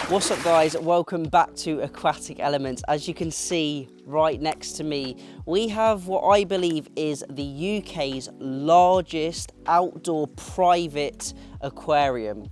What's up guys, welcome back to Aquatic Elements. As you can see right next to me, we have what I believe is the UK's largest outdoor private aquarium.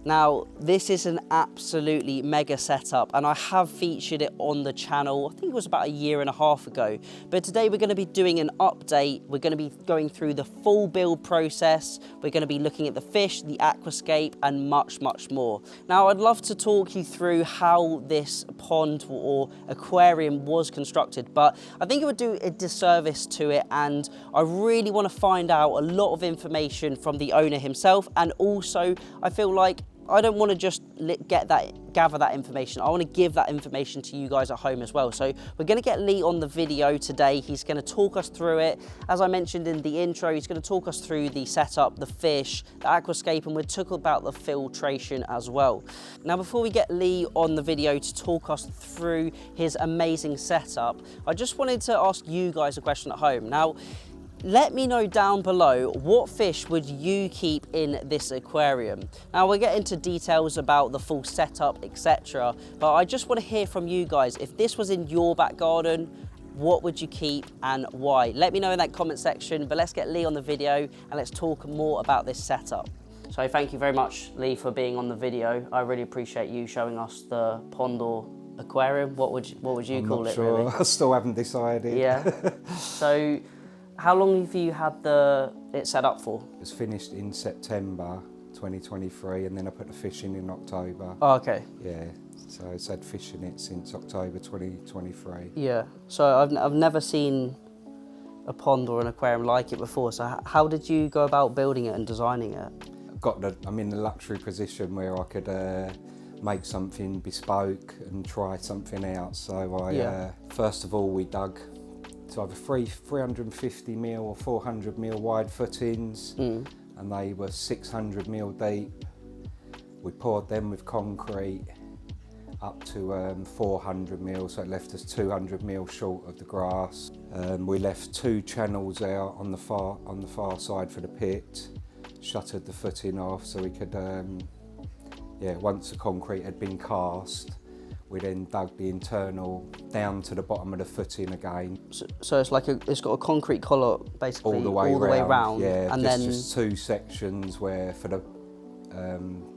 Now, this is an absolutely mega setup and I have featured it on the channel, I think it was about a year and a half ago. But today we're going to be doing an update. We're going to be going through the full build process. We're going to be looking at the fish, the aquascape and much, much more. Now, I'd love to talk you through how this pond or aquarium was constructed, but I think it would do a disservice to it, and I really want to find out a lot of information from the owner himself, and also I feel like I don't want to just gather that information. I want to give that information to you guys at home as well. So we're going to get Lee on the video today. He's going to talk us through it. As I mentioned in the intro, he's going to talk us through the setup, the fish, the aquascape, and we'll talk about the filtration as well. Now, before we get Lee on the video to talk us through his amazing setup, I just wanted to ask you guys a question at home. Now, let me know down below, what fish would you keep in this aquarium? Now, we'll get into details about the full setup, etc. But I just want to hear from you guys. If this was in your back garden, what would you keep and why? Let me know in that comment section, but let's get Lee on the video and let's talk more about this setup. So thank you very much, Lee, for being on the video. I really appreciate you showing us the pond or aquarium. What would you call it? Sure. Really? I still haven't decided. Yeah. So, how long have you had it set up for? It was finished in September 2023, and then I put the fish in October. Oh, okay. Yeah, so it's had fish in it since October 2023. Yeah, so I've never seen a pond or an aquarium like it before. So how did you go about building it and designing it? I'm in the luxury position where I could make something bespoke and try something out. So first of all, we dug either 350 mil or 400 mil wide footings, and they were 600 mil deep. We poured them with concrete up to 400 mil, so it left us 200 mil short of the grass. We left 2 channels out on the far side for the pit, shuttered the footing off so we could, once the concrete had been cast, we then dug the internal down to the bottom of the footing again. So it's like it's got a concrete collar basically all the way round. Yeah, and then just 2 sections where for the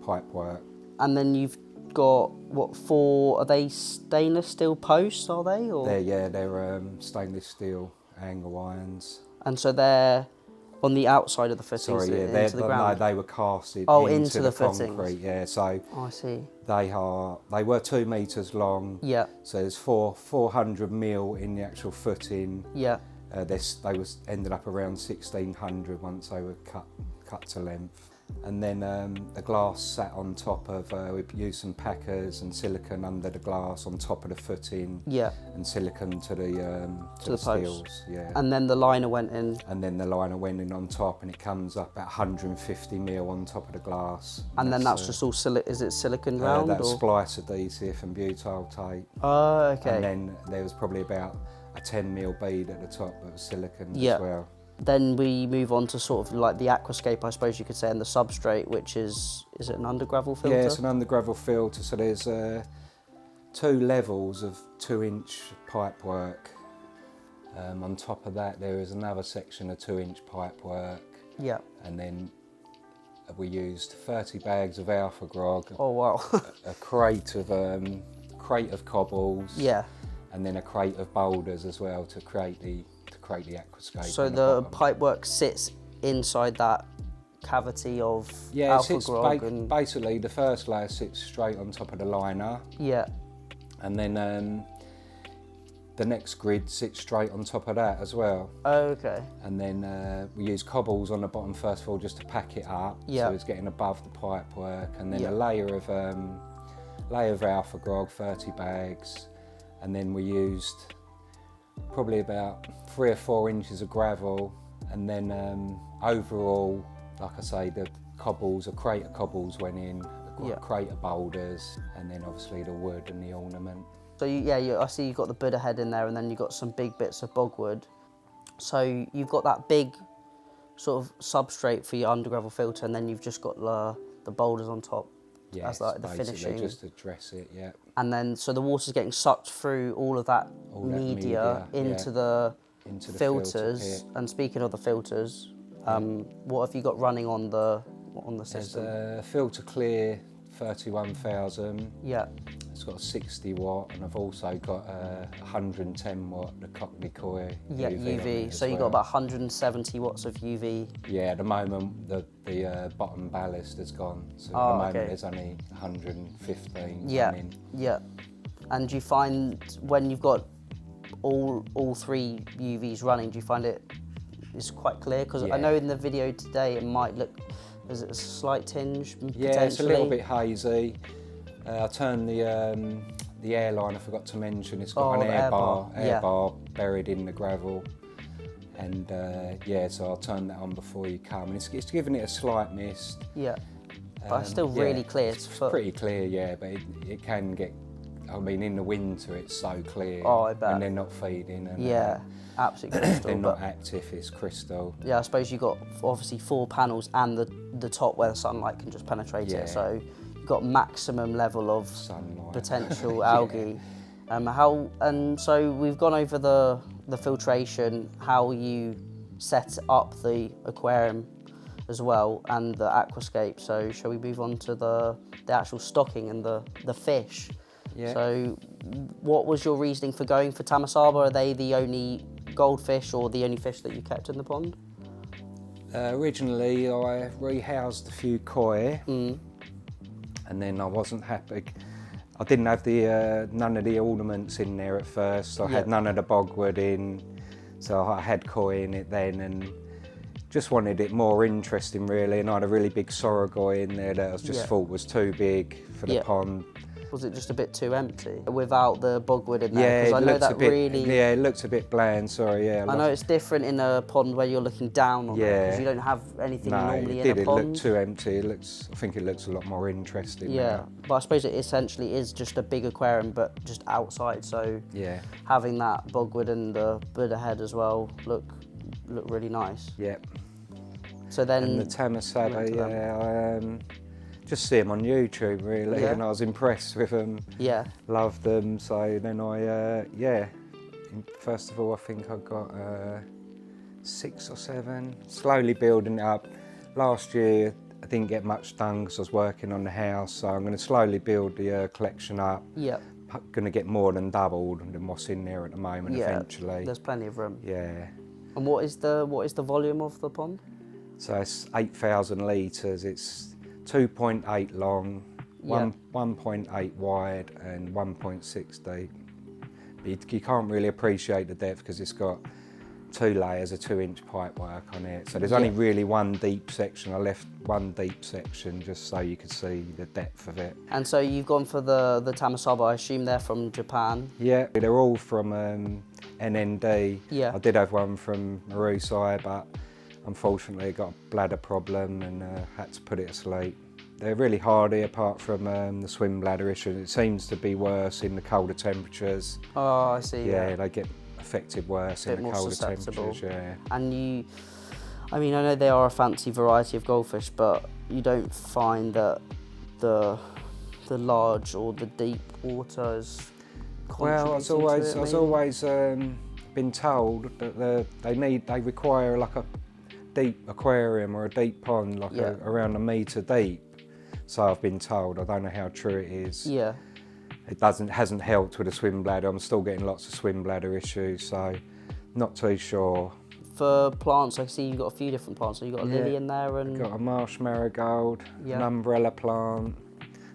pipe work. And then you've got what, 4? Are they stainless steel posts? Are they? Or They're stainless steel angle irons. And so they're on the outside of the footings. Into the ground. No, they were casted into the concrete. footings. Yeah, so I see. They were 2 meters long. Yeah. So there's 400 mil in the actual footing. Yeah. They ended up around 1600 once they were cut to length. And then the glass sat on top of, we used some packers and silicone under the glass on top of the footing. Yeah. And silicone to the steels. Yeah. And then the liner went in. And then the liner went in on top, and it comes up at 150 mil on top of the glass. And then that's just all is it silicone round? That's or? splice adhesive and butyl tape. Oh, okay. And then there was probably about a 10 mil bead at the top that was silicone as well. Then we move on to sort of like the aquascape, I suppose you could say, and the substrate, which is it an under gravel filter? Yeah, it's an under gravel filter. So there's 2 levels of 2-inch pipe work. On top of that, there is another section of 2-inch pipe work. Yeah. And then we used 30 bags of alpha grog. Oh wow. a crate of cobbles. Yeah. And then a crate of boulders as well to create the aquascape. So the pipework sits inside that cavity of alpha grog. Basically, the first layer sits straight on top of the liner. Yeah. And then the next grid sits straight on top of that as well. Oh, okay. And then we use cobbles on the bottom first of all just to pack it up. Yeah. So it's getting above the pipework, and then a layer of alpha grog, 30 bags, and then we used probably about 3 or 4 inches of gravel, and then overall, like I say, the cobbles, a crate of cobbles went in, a crate of boulders, and then obviously the wood and the ornament. So I see you've got the Buddha head in there, and then you've got some big bits of bogwood. So you've got that big sort of substrate for your undergravel filter, and then you've just got the boulders on top as like the finishing. Just to dress it, yeah. And then so the water's getting sucked through all of that media into the filters. And speaking of the filters, what have you got running on the system? There's a Filter Clear 31,000. Yeah. It's got a 60 watt, and I've also got a 110 watt, the Cockney Koi UV. So you've got about 170 watts of UV. Yeah, at the moment the bottom ballast has gone, so at the moment there's only 115 running. Yeah. And do you find when you've got all three UVs running, do you find it's quite clear? Because I know in the video today it might look, is it a slight tinge potentially? Yeah, it's a little bit hazy. I turned the airline, I forgot to mention, it's got an air bar buried in the gravel. And so I'll turn that on before you come. And it's giving it a slight mist. Yeah, but it's still really clear. It's pretty clear, yeah, but it can get, I mean, in the winter it's so clear. Oh, I bet. And they're not feeding. And, absolutely crystal. They're not active, it's crystal. Yeah, I suppose you've got obviously 4 panels and the top where the sunlight can just penetrate it. So you've got maximum level of sunlight. Potential algae. So we've gone over the filtration, how you set up the aquarium as well, and the aquascape. So shall we move on to the actual stocking and the fish? Yeah. So what was your reasoning for going for Tamasaba? Are they the only goldfish or the only fish that you kept in the pond? Originally I rehoused a few koi, and then I wasn't happy. I didn't have none of the ornaments in there at first. So I had none of the bogwood in, so I had koi in it then, and just wanted it more interesting really. And I had a really big sorghoi in there that I just thought was too big for the pond. Was it just a bit too empty without the bogwood in there? Yeah, I know that it looks a bit bland. Sorry, I know it's different in a pond where you're looking down on it, because you don't have anything normally in a pond. It looked too empty. I think it looks a lot more interesting. Yeah, now. But I suppose it essentially is just a big aquarium, but just outside. So having that bogwood and the Buddha head as well look really nice. Yep. So then and the Tamasaba, just see them on YouTube really, and I was impressed with them. Yeah. Loved them. So then first of all I think I got 6 or 7. Slowly building it up. Last year I didn't get much done because I was working on the house, so I'm going to slowly build the collection up. Yeah. Going to get more than doubled than what's in there at the moment eventually. There's plenty of room. Yeah. And what is the volume of the pond? So it's 8,000 litres. It's 2.8 long, 1.8 wide and 1.6 deep. But you can't really appreciate the depth because it's got 2 layers of 2-inch pipework on it. So there's only really one deep section. I left one deep section just so you could see the depth of it. And so you've gone for the Tamasaba, I assume they're from Japan? Yeah, they're all from NND. Yeah. I did have one from Marusai, but unfortunately, I got a bladder problem and had to put it to sleep. They're really hardy apart from the swim bladder issue. It seems to be worse in the colder temperatures. Oh, I see. Yeah, they get affected worse in the colder temperatures. Yeah. And I know they are a fancy variety of goldfish, but you don't find that the large or the deep waters. Well, I was always been told that they require like a deep aquarium or a deep pond, like around 1 metre deep. So I've been told. I don't know how true it is. Yeah. It hasn't helped with the swim bladder. I'm still getting lots of swim bladder issues, so not too sure. For plants, I see you've got a few different plants. So you've got a lily in there, and I've got a marsh marigold, an umbrella plant.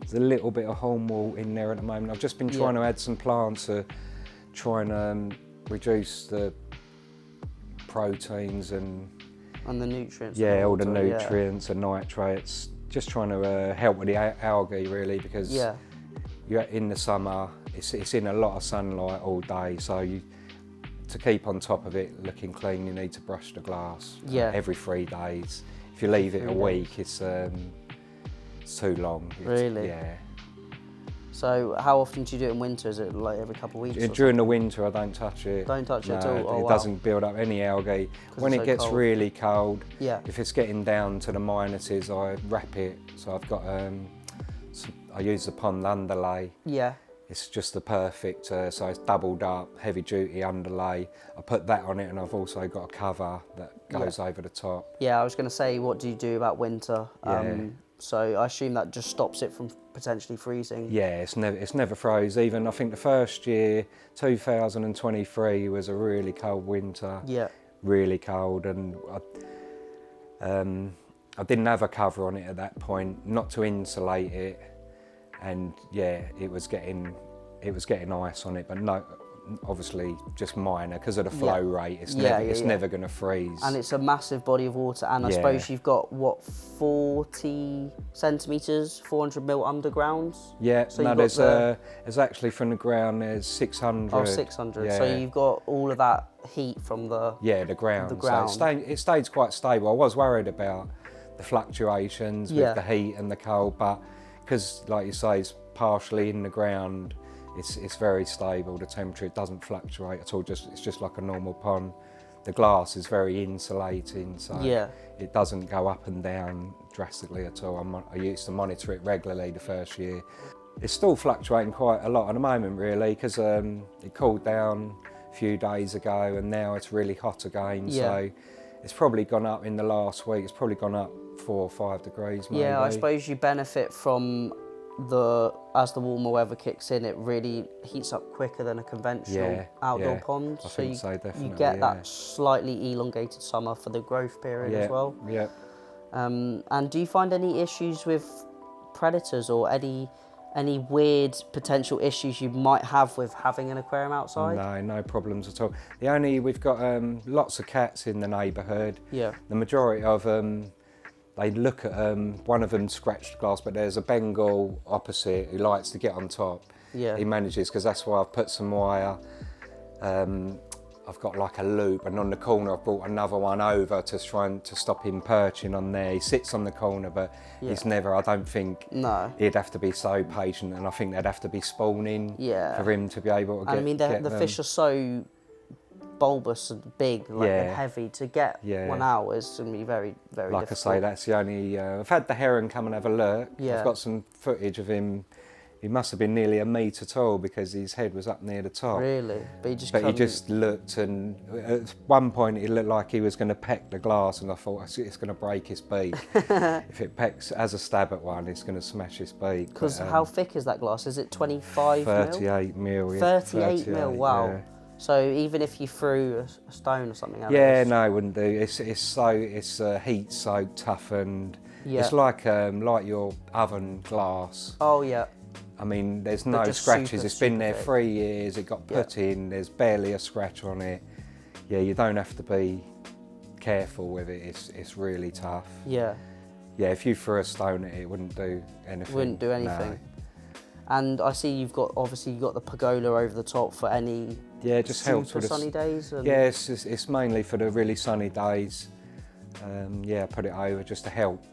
There's a little bit of hornwort in there at the moment. I've just been trying to add some plants to try and reduce the proteins and the nutrients. Yeah, all the nutrients and nitrates. Just trying to help with the algae really, because you're in the summer, it's in a lot of sunlight all day, so to keep on top of it looking clean, you need to brush the glass every 3 days. If you leave it a week, it's too long. Really? Yeah. So how often do you do it in winter? Is it like every couple of weeks? During the winter, I don't touch it. Don't touch it at all? It wow. doesn't build up any algae. When it's it so gets cold. really cold, Yeah. if it's getting down to the minuses, I wrap it. So I've got, I use the pond underlay. Yeah. It's just the perfect, so it's doubled up, heavy duty underlay. I put that on it, and I've also got a cover that goes over the top. Yeah, I was going to say, what do you do about winter? Yeah. So I assume that just stops it from potentially freezing. Yeah, it's never froze. Even I think the first year, 2023, was a really cold winter. Yeah. Really cold, and I didn't have a cover on it at that point, not to insulate it. And yeah, it was getting ice on it, but no, obviously just minor because of the flow rate. It's never going to freeze. And it's a massive body of water, and I suppose you've got what, 40 centimeters, 400 mil underground. Yeah, so no, there's actually from the ground there's 600. Oh, 600. Yeah. So you've got all of that heat from the the ground. The ground. So it stayed quite stable. I was worried about the fluctuations with the heat and the cold, but because, like you say, it's partially in the ground, it's very stable. The temperature, it doesn't fluctuate at all. It's just like a normal pond. The glass is very insulating, so it doesn't go up and down drastically at all. I used to monitor it regularly the first year. It's still fluctuating quite a lot at the moment, really, because it cooled down a few days ago, and now it's really hot again. So it's probably gone up in the last week. It's probably gone up 4 or 5 degrees, maybe. Yeah, I suppose you benefit from as the warmer weather kicks in, it really heats up quicker than a conventional outdoor pond. I think so, definitely, you get that slightly elongated summer for the growth period as well. Yeah. And do you find any issues with predators or any weird potential issues you might have with having an aquarium outside? No problems at all. We've got lots of cats in the neighbourhood. Yeah. The majority of them, they look at one of them scratched the glass, but there's a Bengal opposite who likes to get on top. Yeah. He manages, because that's why I've put some wire. I've got like a loop, and on the corner I've brought another one over to try to stop him perching on there. He sits on the corner, but he's never, I don't think he'd have to be so patient, and I think they'd have to be spawning for him to be able to get. And I mean, the fish are so bulbous and big, and heavy. To get one out is going to be very, very like difficult. I say, that's the only. I've had the heron come and have a look. Yeah. I've got some footage of him. He must have been nearly a metre tall because his head was up near the top. Really? But he just looked, and at one point it looked like he was going to peck the glass, and I thought it's going to break his beak. If it pecks as a stab at one, it's going to smash his beak. Because how thick is that glass? Is it 25 38 mil? 38 mil, wow. Yeah. So even if you threw a stone or something at it? No, it wouldn't do. It's heat soaked, toughened. It's like your oven glass. Oh yeah. I mean, there's no scratches. It's been there 3 years. It got put in. There's barely a scratch on it. Yeah, you don't have to be careful with it. It's really tough. Yeah. Yeah, if you threw a stone at it, it wouldn't do anything. Wouldn't do anything. No. And I see you've got the pergola over the top for any just helps with sunny days. And... Yeah, it's mainly for the really sunny days. I put it over just to help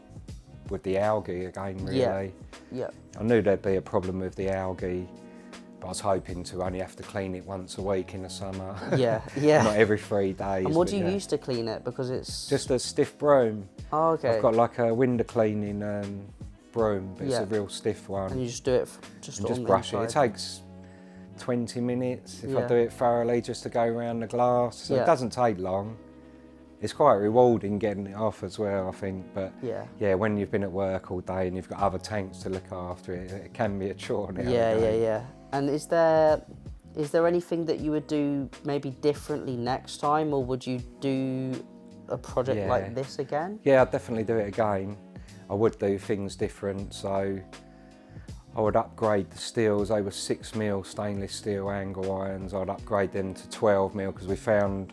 with the algae again, really. Yeah. I knew there'd be a problem with the algae, but I was hoping to only have to clean it once a week in the summer. Yeah. Not every 3 days. And what do you use to clean it? Because it's just a stiff broom. Oh, okay. I've got like a window cleaning broom, but it's a real stiff one. And you just do it just brush it. It takes 20 minutes if I do it thoroughly, just to go around the glass. So it doesn't take long. It's quite rewarding getting it off as well, I think. But when you've been at work all day and you've got other tanks to look after, it can be a chore. Yeah. And is there anything that you would do maybe differently next time, or would you do a project like this again? Yeah, I'd definitely do it again. I would do things different, so I would upgrade the steels. They were 6 mil stainless steel angle irons. I'd upgrade them to 12 mil because we found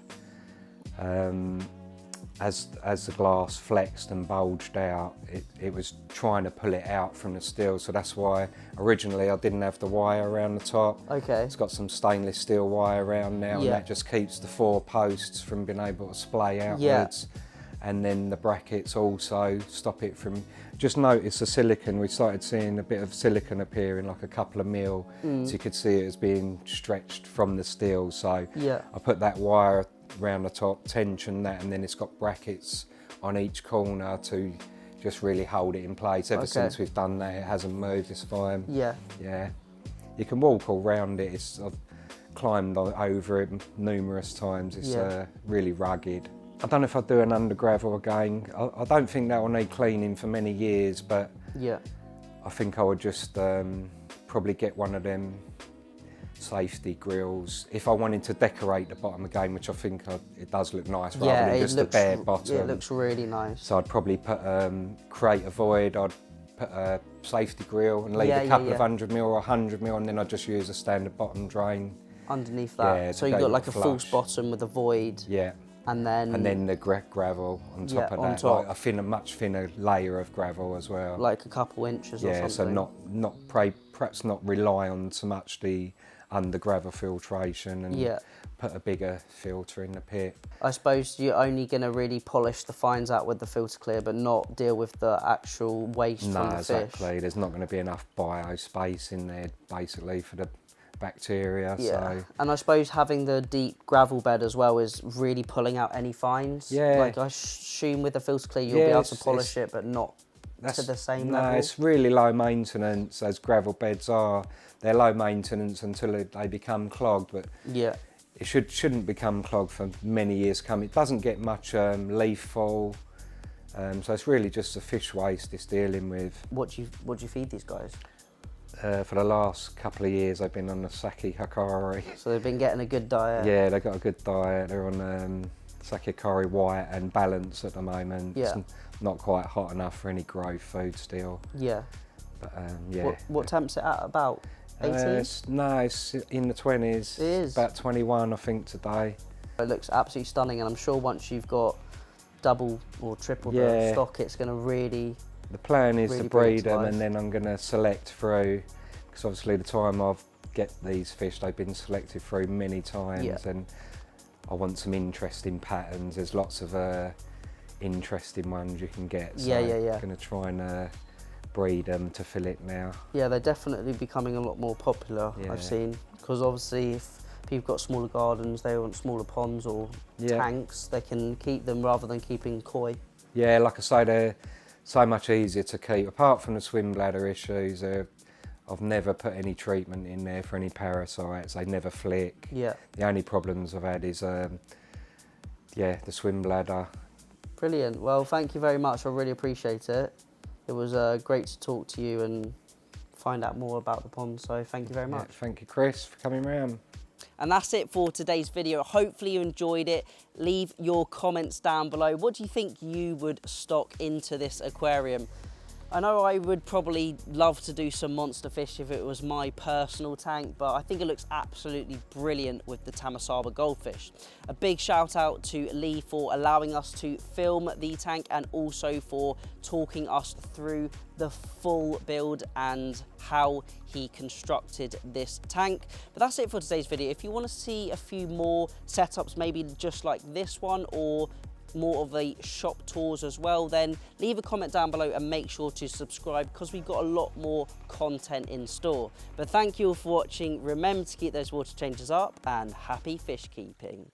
as the glass flexed and bulged out, it was trying to pull it out from the steel. So that's why originally I didn't have the wire around the top. Okay. It's got some stainless steel wire around now, and that just keeps the 4 posts from being able to splay outwards. and then the brackets also stop it from, just notice the silicon, we started seeing a bit of silicon appearing, like a couple of mil, so you could see it as being stretched from the steel. So I put that wire around the top, tension that, and then it's got brackets on each corner to just really hold it in place. Ever since we've done that, it hasn't moved, it's fine. Yeah. You can walk all round it. I've climbed over it numerous times. It's really rugged. I don't know if I'd do an under gravel again. I don't think that will need cleaning for many years, but I think I would just probably get one of them safety grills if I wanted to decorate the bottom again, which I think it does look nice rather than just a bare bottom. It looks really nice. So I'd probably put create a void, I'd put a safety grill and leave a couple of 100 mil or 100 mil, and then I'd just use a standard bottom drain underneath that. So you've got like a false bottom with a void. And then the gravel on top of that, like a much thinner layer of gravel as well. Like a couple inches or something. So perhaps not rely on so much the under gravel filtration, and put a bigger filter in the pit. I suppose you're only going to really polish the fines out with the filter clear, but not deal with the actual waste from the fish. No, exactly. There's not going to be enough bio space in there, basically, for the bacteria. So. And I suppose having the deep gravel bed as well is really pulling out any fines. Like I assume with the filter clear you'll be able to polish it, but not to the same level. No, it's really low maintenance, as gravel beds are. They're low maintenance until they become clogged, but it shouldn't become clogged for many years coming. It doesn't get much leaf fall, so it's really just the fish waste it's dealing with. What do you feed these guys? For the last couple of years, I've been on the Saki Hikari. So they've been getting a good diet? Yeah, they've got a good diet. They're on Saki Hikari white and balance at the moment. It's not quite hot enough for any growth food still. But What temp's it at, about 18? No, it's in the 20s. It is? About 21, I think, today. It looks absolutely stunning, and I'm sure once you've got double or triple the stock, it's going to really... The plan is to breed them, and then I'm going to select through, because obviously the time I've get these fish, they've been selected through many times, and I want some interesting patterns. There's lots of interesting ones you can get, so I'm going to try and breed them to fillet now. Yeah, they're definitely becoming a lot more popular, I've seen, because obviously if people got smaller gardens, they want smaller ponds or tanks, they can keep them rather than keeping koi. Yeah, like I say, they're so much easier to keep. Apart from the swim bladder issues, I've never put any treatment in there for any parasites. They never flick. The only problems I've had is the swim bladder. Brilliant. Well, thank you very much. I really appreciate it. It was great to talk to you and find out more about the pond, so thank you very much. Thank you, Chris, for coming round. And that's it for today's video. Hopefully you enjoyed it. Leave your comments down below. What do you think you would stock into this aquarium? I know I would probably love to do some monster fish if it was my personal tank, but I think it looks absolutely brilliant with the Tamasaba goldfish. A big shout out to Lee for allowing us to film the tank and also for talking us through the full build and how he constructed this tank. But that's it for today's video. If you want to see a few more setups, maybe just like this one, or more of the shop tours as well, then leave a comment down below and make sure to subscribe, because we've got a lot more content in store. But thank you all for watching. Remember to keep those water changes up, and happy fish keeping.